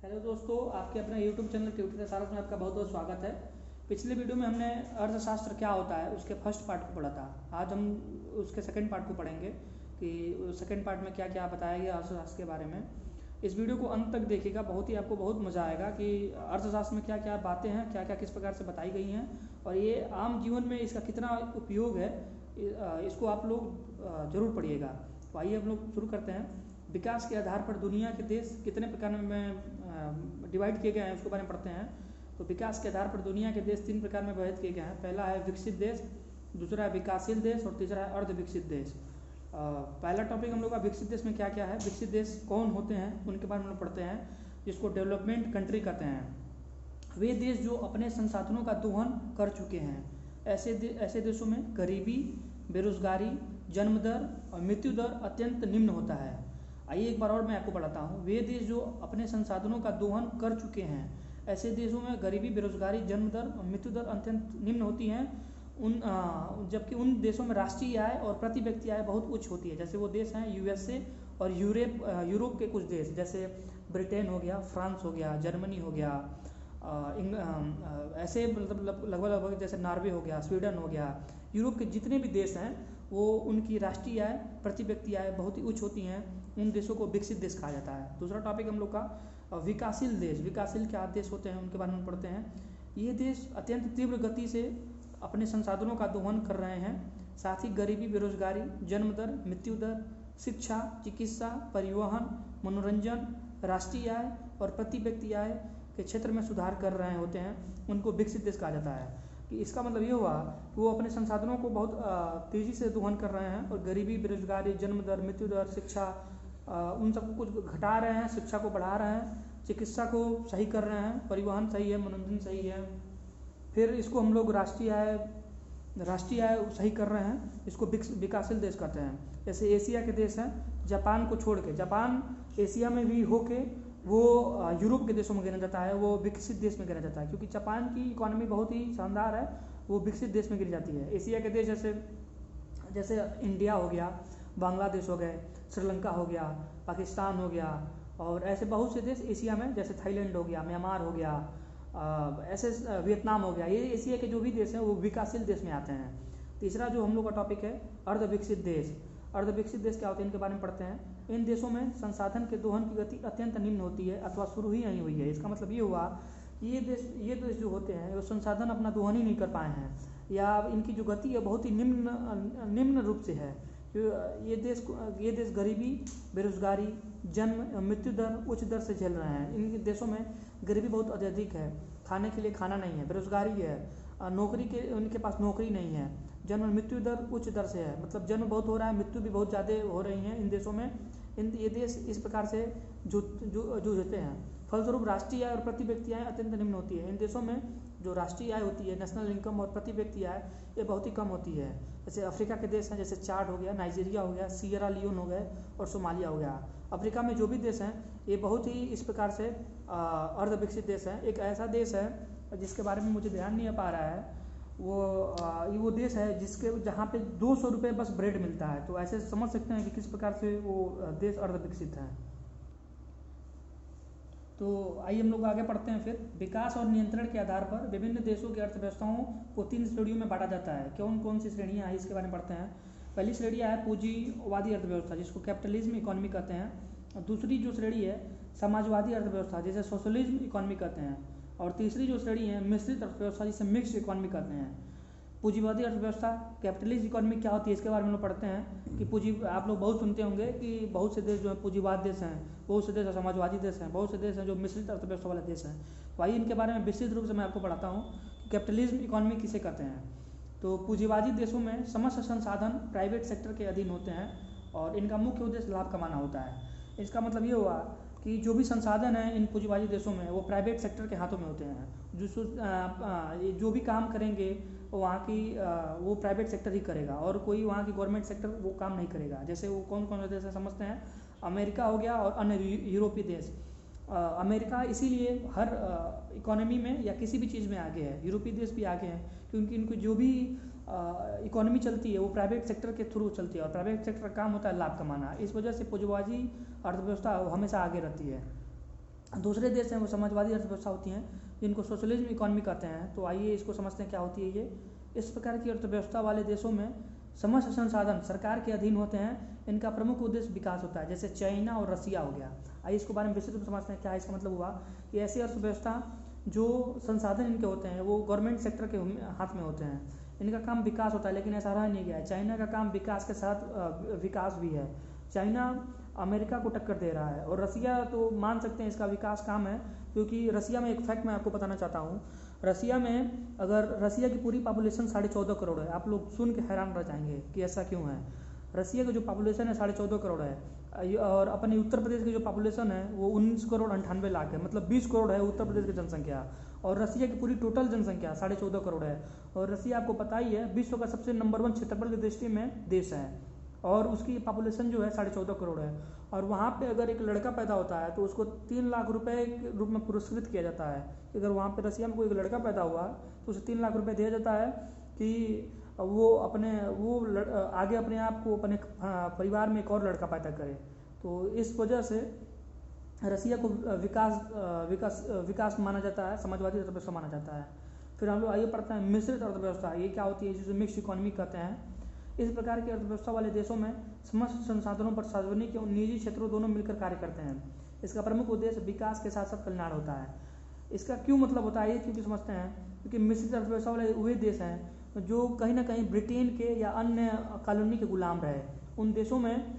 Hello दोस्तों, आपके अपने YouTube चैनल ट्यूटर सारस में आपका बहुत बहुत स्वागत है। पिछले वीडियो में हमने अर्थशास्त्र क्या होता है उसके फर्स्ट पार्ट को पढ़ा था। आज हम उसके सेकंड पार्ट को पढ़ेंगे कि सेकंड पार्ट में क्या क्या बताया गया अर्थशास्त्र के बारे में। इस वीडियो को अंत तक देखिएगा, आपको बहुत मज़ा आएगा कि अर्थशास्त्र में क्या क्या बातें हैं, क्या क्या किस प्रकार से बताई गई हैं और ये आम जीवन में इसका कितना उपयोग है। इसको आप लोग ज़रूर पढ़िएगा। तो आइए हम लोग शुरू करते हैं। विकास के आधार पर दुनिया के देश कितने प्रकार में डिवाइड किए गए हैं उसके बारे में पढ़ते हैं। तो विकास के आधार पर दुनिया के देश 3 प्रकार में विभाजित किए गए हैं। पहला है विकसित देश, दूसरा है विकासशील देश और तीसरा है अर्ध विकसित देश। पहला टॉपिक हम लोग का विकसित देश में क्या क्या है, विकसित देश कौन होते हैं उनके बारे में हम लोग पढ़ते हैं, जिसको डेवलपमेंट कंट्री कहते हैं। वे देश जो अपने संसाधनों का दोहन कर चुके हैं। ऐसे देशों में गरीबी, बेरोजगारी, जन्म दर और मृत्यु दर अत्यंत निम्न होता है। आइए एक बार और मैं आपको बताता हूँ। वे देश जो अपने संसाधनों का दोहन कर चुके हैं, ऐसे देशों में गरीबी, बेरोजगारी, जन्म दर और मृत्यु दर अत्यंत निम्न होती हैं। जबकि उन देशों में राष्ट्रीय आय और प्रति व्यक्ति आय बहुत उच्च होती है। जैसे वो देश हैं USA और यूरोप के कुछ देश, जैसे ब्रिटेन हो गया, फ्रांस हो गया, जर्मनी हो गया, ऐसे मतलब लगभग जैसे नॉर्वे हो गया, स्वीडन हो गया। यूरोप के जितने भी देश हैं वो उनकी राष्ट्रीय आय, प्रति व्यक्ति आय बहुत ही उच्च होती हैं। उन देशों को विकसित देश कहा जाता है। दूसरा टॉपिक हम लोग का विकासशील देश। विकासशील क्या देश होते हैं उनके बारे में पढ़ते हैं। ये देश अत्यंत तीव्र गति से अपने संसाधनों का दोहन कर रहे हैं। साथ ही गरीबी, बेरोजगारी, जन्म दर, मृत्यु दर, शिक्षा, चिकित्सा, परिवहन, मनोरंजन, राष्ट्रीय आय और प्रति व्यक्ति आय के क्षेत्र में सुधार कर रहे होते हैं। उनको विकसित देश कहा जाता है। कि इसका मतलब ये हुआ कि वो अपने संसाधनों को बहुत तेज़ी से दोहन कर रहे हैं और गरीबी, बेरोजगारी, जन्म दर, मृत्यु दर, शिक्षा, उन सबको कुछ घटा रहे हैं, शिक्षा को बढ़ा रहे हैं, चिकित्सा को सही कर रहे हैं, परिवहन सही है, मनोरंजन सही है। फिर इसको हम लोग राष्ट्रीय आय सही कर रहे हैं। इसको विकासशील देश कहते हैं। जैसे एशिया के देश हैं, जापान को छोड़ के, जापान एशिया में भी होके वो यूरोप के देशों में गिना जाता है, वो विकसित देश में गिना जाता है क्योंकि जापान की इकोनॉमी बहुत ही शानदार है, वो विकसित देश में गिनी जाती है। एशिया के देश जैसे इंडिया हो गया, बांग्लादेश हो गए, श्रीलंका हो गया, पाकिस्तान हो गया और ऐसे बहुत से देश एशिया में, जैसे थाईलैंड हो गया, म्यांमार हो गया, ऐसे वियतनाम हो गया। ये एशिया के जो भी देश हैं वो विकासशील देश में आते हैं। तीसरा जो हम लोग का टॉपिक है अर्ध विकसित देश। अर्ध विकसित देश क्या होते हैं इनके बारे में पढ़ते हैं। इन देशों में संसाधन के दोहन की गति अत्यंत निम्न होती है अथवा शुरू ही नहीं हुई है। इसका मतलब ये हुआ कि ये देश जो होते हैं वो संसाधन अपना दोहन ही नहीं कर पाए हैं या इनकी जो गति है बहुत ही निम्न रूप से है। ये देश गरीबी, बेरोजगारी, जन्म मृत्यु दर उच्च दर से झेल रहे हैं। इन देशों में गरीबी बहुत अत्यधिक है, खाने के लिए खाना नहीं है, बेरोजगारी है, उनके पास नौकरी नहीं है, जन्म मृत्यु दर उच्च दर से है, मतलब जन्म बहुत हो रहा है, मृत्यु भी बहुत ज़्यादा हो रही है इन देशों में। ये देश इस प्रकार से जूझते हैं। फलस्वरूप राष्ट्रीय आय और प्रति व्यक्ति आय अत्यंत निम्न होती है। इन देशों में जो राष्ट्रीय आय होती है, नेशनल इनकम और प्रति व्यक्ति आय, ये बहुत ही कम होती है। जैसे अफ्रीका के देश हैं, जैसे चाड हो गया, नाइजीरिया हो गया, सियरा लियोन हो गए और सोमालिया हो गया। अफ्रीका में जो भी देश हैं ये बहुत ही इस प्रकार से अर्ध विकसित देश है। एक ऐसा देश है जिसके बारे में मुझे ध्यान नहीं आ पा रहा है, वो देश है जहाँ पे 200 रुपये बस ब्रेड मिलता है। तो ऐसे समझ सकते हैं कि किस प्रकार से वो देश अर्ध विकसित है। तो आइए हम लोग आगे पढ़ते हैं। फिर विकास और नियंत्रण के आधार पर विभिन्न देशों की अर्थव्यवस्थाओं को 3 श्रेणियों में बांटा जाता है। कौन सी श्रेणियाँ हैं इसके बारे में पढ़ते हैं। पहली श्रेणी है पूंजीवादी अर्थव्यवस्था, जिसको कैपिटलिज्म इकोनॉमी कहते हैं। और दूसरी जो श्रेणी है समाजवादी अर्थव्यवस्था, जिसे सोशलिज्म इकोनॉमी कहते हैं। और तीसरी जो श्रेणी है मिश्रित अर्थव्यवस्था, जिसे मिक्स्ड इकोनॉमी कहते हैं। पूंजीवादी अर्थव्यवस्था, कैपिटलिस्ट इकोनॉमी क्या होती है इसके बारे में लोग पढ़ते हैं कि आप लोग बहुत सुनते होंगे कि बहुत से देश जो है पूंजीवाद देश हैं, बहुत से देश समाजवादी देश हैं, बहुत से देश हैं जो मिश्रित अर्थव्यवस्था वाले देश हैं। तो आइए इनके बारे में विस्तृत रूप से मैं आपको पढ़ाता हूँ कि कैपिटलिज्म इकोनॉमी किसे कहते हैं। तो पूंजीवादी देशों में समस्त संसाधन प्राइवेट सेक्टर के अधीन होते हैं और इनका मुख्य उद्देश्य लाभ कमाना होता है। इसका मतलब ये हुआ कि जो भी संसाधन है इन पूंजीवादी देशों में वो प्राइवेट सेक्टर के हाथों में होते हैं। जो भी काम करेंगे वहाँ की वो प्राइवेट सेक्टर ही करेगा और कोई वहाँ की गवर्नमेंट सेक्टर वो काम नहीं करेगा। जैसे वो कौन से देश समझते हैं, अमेरिका हो गया और अन्य यूरोपीय देश। अमेरिका इसीलिए हर इकोनॉमी में या किसी भी चीज़ में आगे है, यूरोपीय देश भी आगे हैं क्योंकि इनको जो भी इकोनॉमी चलती है वो प्राइवेट सेक्टर के थ्रू चलती है और प्राइवेट सेक्टर का काम होता है लाभ कमाना। इस वजह से पूंजीवादी अर्थव्यवस्था हमेशा आगे रहती है। दूसरे देश हैं वो समाजवादी अर्थव्यवस्था होती हैं जिनको सोशलिज्म इकॉनमी कहते हैं। तो आइए इसको समझते हैं क्या होती है ये। इस प्रकार की अर्थव्यवस्था वाले देशों में समस्त संसाधन सरकार के अधीन होते हैं। इनका प्रमुख उद्देश्य विकास होता है, जैसे चाइना और रसिया हो गया। आइए इसको बारे में विस्तृत रूप से समझते हैं क्या इसका मतलब हुआ कि ऐसी अर्थव्यवस्था जो संसाधन इनके होते हैं वो गवर्नमेंट सेक्टर के हाथ में होते हैं। इनका काम विकास होता है, लेकिन ऐसा रह नहीं गया है। चाइना का काम विकास के साथ विकास भी है। चाइना अमेरिका को टक्कर दे रहा है और रसिया तो मान सकते हैं इसका विकास काम है, क्योंकि रसिया में एक फैक्ट मैं आपको बताना चाहता हूँ। रसिया में अगर रसिया की पूरी पॉपुलेशन 14.5 करोड़ है। आप लोग सुन के हैरान रह जाएंगे कि ऐसा क्यों है। रसिया की जो पॉपुलेशन है 14.5 करोड़ है और अपने उत्तर प्रदेश की जो पॉपुलेशन है वो 19 करोड़ 98 लाख है। मतलब 20 करोड़ है उत्तर प्रदेश की जनसंख्या, और रसिया की पूरी टोटल जनसंख्या 14.5 करोड़ है। और रसिया आपको पता ही है विश्व का सबसे नंबर 1 क्षेत्रफल की दृष्टि में देश है और उसकी पॉपुलेशन जो है 14.5 करोड़ है। और वहाँ पे अगर एक लड़का पैदा होता है तो उसको 3 लाख रुपए के रूप में पुरस्कृत किया जाता है। अगर वहाँ पे रसिया में कोई लड़का पैदा हुआ तो उसे 3 लाख रुपए दिया जाता है कि वो आगे अपने आप को अपने परिवार में एक और लड़का पैदा करे। तो इस वजह से रसिया को विकास माना जाता है, समाजवादी अर्थव्यवस्था माना जाता है। फिर हम लोग आइए पढ़ते हैं मिश्रित अर्थव्यवस्था। ये क्या होती है, जिसे मिक्स इकोनॉमी कहते हैं। इस प्रकार की अर्थव्यवस्था वाले देशों में समस्त संसाधनों पर सार्वजनिक एवं निजी क्षेत्रों दोनों मिलकर कार्य करते हैं। इसका प्रमुख उद्देश्य विकास के साथ साथ कल्याण होता है। इसका क्यों मतलब होता है ये क्योंकि समझते हैं, क्योंकि मिश्रित अर्थव्यवस्था वाले वे देश हैं जो कहीं ना कहीं ब्रिटेन के या अन्य कॉलोनी के गुलाम रहे। उन देशों में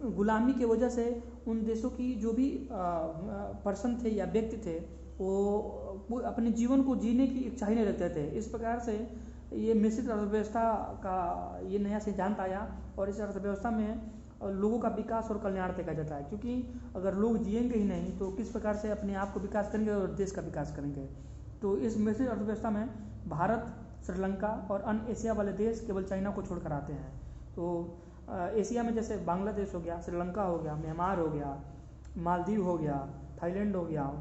गुलामी की वजह से उन देशों की जो भी पर्सन थे या व्यक्ति थे वो अपने जीवन को जीने की इच्छा ही नहीं रखते थे। इस प्रकार से ये मिश्रित अर्थव्यवस्था का ये नया सिद्धांत आया और इस अर्थव्यवस्था में लोगों का विकास और कल्याण देखा जाता है, क्योंकि अगर लोग जिएंगे ही नहीं तो किस प्रकार से अपने आप को विकास करेंगे और देश का विकास करेंगे। तो इस मिश्रित अर्थव्यवस्था में भारत, श्रीलंका और अन्य एशिया वाले देश केवल चाइना को छोड़कर आते हैं। तो एशिया में जैसे बांग्लादेश हो गया, श्रीलंका हो गया, म्यांमार हो गया, मालदीव हो गया, थाईलैंड हो गया,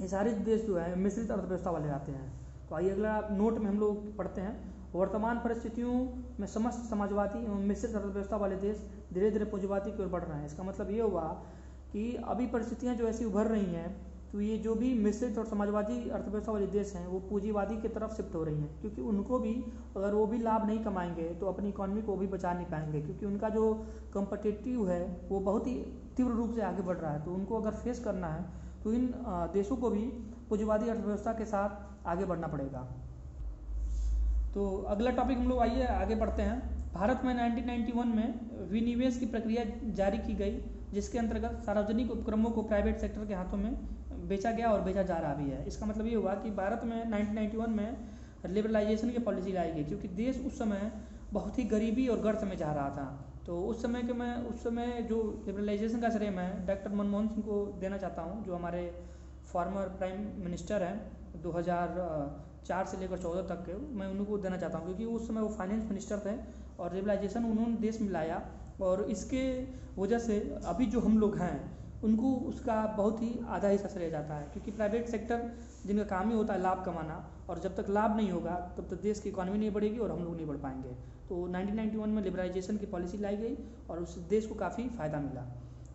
ये सारे देश जो है मिश्रित अर्थव्यवस्था वाले आते हैं। तो आइए अगला नोट में हम लोग पढ़ते हैं। वर्तमान परिस्थितियों में समस्त समाजवादी एवं मिश्रित अर्थव्यवस्था वाले देश धीरे धीरे पूंजीवादी की ओर बढ़ रहे हैं। इसका मतलब ये हुआ कि अभी परिस्थितियाँ जो ऐसी उभर रही हैं तो ये जो भी मिश्रित और समाजवादी अर्थव्यवस्था वाले देश हैं वो पूंजीवादी की तरफ शिफ्ट हो रही हैं, क्योंकि उनको भी अगर वो भी लाभ नहीं कमाएंगे तो अपनी इकॉनमी को भी बचा नहीं पाएंगे, क्योंकि उनका जो कॉम्पिटिटिव है वो बहुत ही तीव्र रूप से आगे बढ़ रहा है। तो उनको अगर फेस करना है तो इन देशों को भी पूंजीवादी अर्थव्यवस्था के साथ आगे बढ़ना पड़ेगा। तो अगला टॉपिक हम लोग आइए आगे बढ़ते हैं। भारत में 1991 में विनिवेश की प्रक्रिया जारी की गई, जिसके अंतर्गत सार्वजनिक उपक्रमों को प्राइवेट सेक्टर के हाथों में बेचा गया और बेचा जा रहा भी है। इसका मतलब ये हुआ कि भारत में 1991 में लिबरलाइजेशन की पॉलिसी लाई गई, क्योंकि देश उस समय बहुत ही गरीबी और गर्त में जा रहा था। तो उस समय जो लिबरलाइजेशन का श्रेय मैं डॉक्टर मनमोहन सिंह को देना चाहता हूँ, जो हमारे फॉर्मर प्राइम मिनिस्टर हैं 2004 से लेकर 14 तक के, मैं उनको देना चाहता हूँ, क्योंकि उस समय वो फाइनेंस मिनिस्टर थे और लिबरलाइजेशन उन्होंने देश में लाया। और इसके वजह से अभी जो हम लोग हैं उनको उसका बहुत ही आधा हिस्सा श्रेय जाता है, क्योंकि प्राइवेट सेक्टर जिनका काम ही होता है लाभ कमाना, और जब तक लाभ नहीं होगा तब तक देश की इकॉनमी नहीं बढ़ेगी और हम लोग नहीं बढ़ पाएंगे। तो 1991 में लिबरलाइजेशन की पॉलिसी लाई गई और उस देश को काफ़ी फ़ायदा मिला।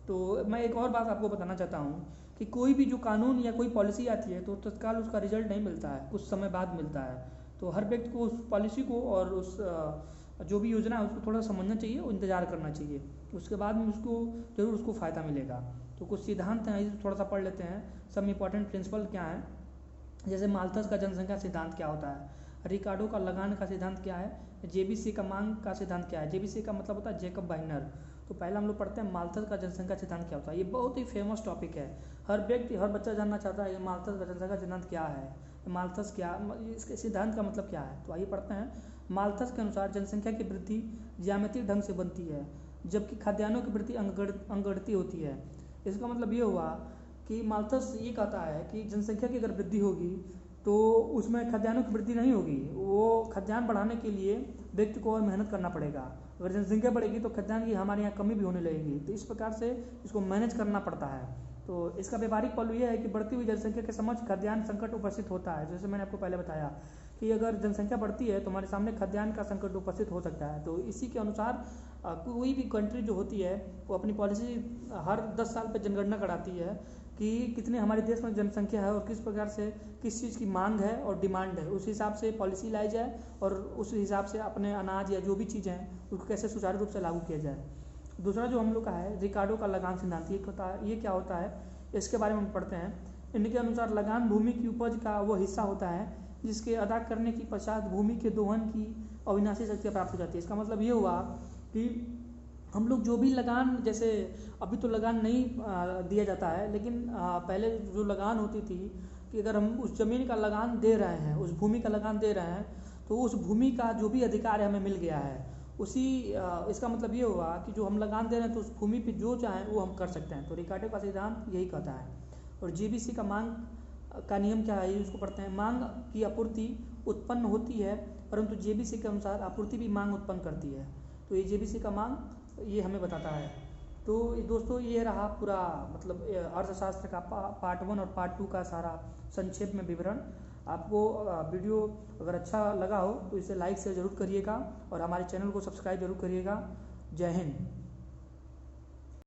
तो मैं एक और बात आपको बताना चाहता हूँ कि कोई भी जो कानून या कोई पॉलिसी आती है तो तत्काल उसका रिजल्ट नहीं मिलता है, कुछ समय बाद मिलता है। तो हर व्यक्ति को उस पॉलिसी को और उस जो भी योजना है उसको थोड़ा समझना चाहिए और इंतजार करना चाहिए, उसके बाद में उसको जरूर उसको फ़ायदा मिलेगा। तो कुछ सिद्धांत हैं, इसे थोड़ा सा पढ़ लेते हैं। सब इंपॉर्टेंट प्रिंसिपल क्या है, जैसे माल्थस का जनसंख्या सिद्धांत क्या होता है, रिकार्डो का लगान का सिद्धांत क्या है, जेबीसी का मांग का सिद्धांत क्या है। जेबीसी का मतलब होता है जेकब वाइनर। तो पहले हम लोग पढ़ते हैं माल्थस का जनसंख्या सिद्धांत क्या होता है। ये बहुत ही फेमस टॉपिक है, हर व्यक्ति हर बच्चा जानना चाहता है ये माल्थस का जनसंख्या सिद्धांत क्या है, माल्थस क्या, इसके सिद्धांत का मतलब क्या है। तो आइए पढ़ते हैं। माल्थस के अनुसार जनसंख्या की वृद्धि ज्यामितीय ढंग से बनती है, जबकि खाद्यान्नों की वृद्धि अंगगणित होती है। इसका मतलब ये हुआ कि माल्थस ये कहता है कि जनसंख्या की अगर वृद्धि होगी तो उसमें खाद्यान्नों की वृद्धि नहीं होगी, वो खाद्यान्न बढ़ाने के लिए व्यक्ति को और मेहनत करना पड़ेगा। अगर जनसंख्या बढ़ेगी तो खाद्यान्न की हमारे यहाँ कमी भी होने लगेगी। तो इस प्रकार से इसको मैनेज करना पड़ता है। तो इसका व्यावहारिक पहलू यह है कि बढ़ती हुई जनसंख्या के समक्ष खाद्यान्न संकट उपस्थित होता है। जैसे मैंने आपको पहले बताया कि अगर जनसंख्या बढ़ती है तो हमारे सामने खाद्यान्न का संकट उपस्थित हो सकता है। तो इसी के अनुसार कोई भी कंट्री जो होती है वो अपनी पॉलिसी हर 10 साल पर जनगणना कराती है कि कितने हमारे देश में जनसंख्या है और किस प्रकार से किस चीज़ की मांग है और डिमांड है, उस हिसाब से पॉलिसी लाई जाए और उस हिसाब से अपने अनाज या जो भी चीज़ें हैं उसको कैसे सुचारू रूप से लागू किया जाए। दूसरा जो हम लोग का है रिकार्डो का लगान सिद्धांत, ये क्या होता है, इसके बारे में हम पढ़ते हैं। इनके अनुसार लगान भूमि की उपज का वो हिस्सा होता है जिसके अदा करने की पश्चात भूमि के दोहन की अविनाशी शक्ति प्राप्त हो जाती है। इसका मतलब ये हुआ कि हम लोग जो भी लगान, जैसे अभी तो लगान नहीं दिया जाता है, लेकिन पहले जो लगान होती थी कि अगर हम उस ज़मीन का लगान दे रहे हैं, उस भूमि का लगान दे रहे हैं, तो उस भूमि का जो भी अधिकार है हमें मिल गया है। उसी इसका मतलब ये हुआ कि जो हम लगान दे रहे हैं तो उस भूमि पे जो चाहें वो हम कर सकते हैं। तो रिकार्डो का सिद्धांत यही कहता है। और जीबीसी का मांग का नियम क्या है, इसको पढ़ते हैं। मांग की आपूर्ति उत्पन्न होती है, परंतु जेबीसी के अनुसार आपूर्ति भी मांग उत्पन्न करती है। तो ये जेबीसी का मांग ये हमें बताता है। तो दोस्तों ये रहा पूरा मतलब अर्थशास्त्र का पार्ट 1 और पार्ट 2 का सारा संक्षेप में विवरण। आपको वीडियो अगर अच्छा लगा हो तो इसे लाइक शेयर जरूर करिएगा और हमारे चैनल को सब्सक्राइब जरूर करिएगा। जय हिंद।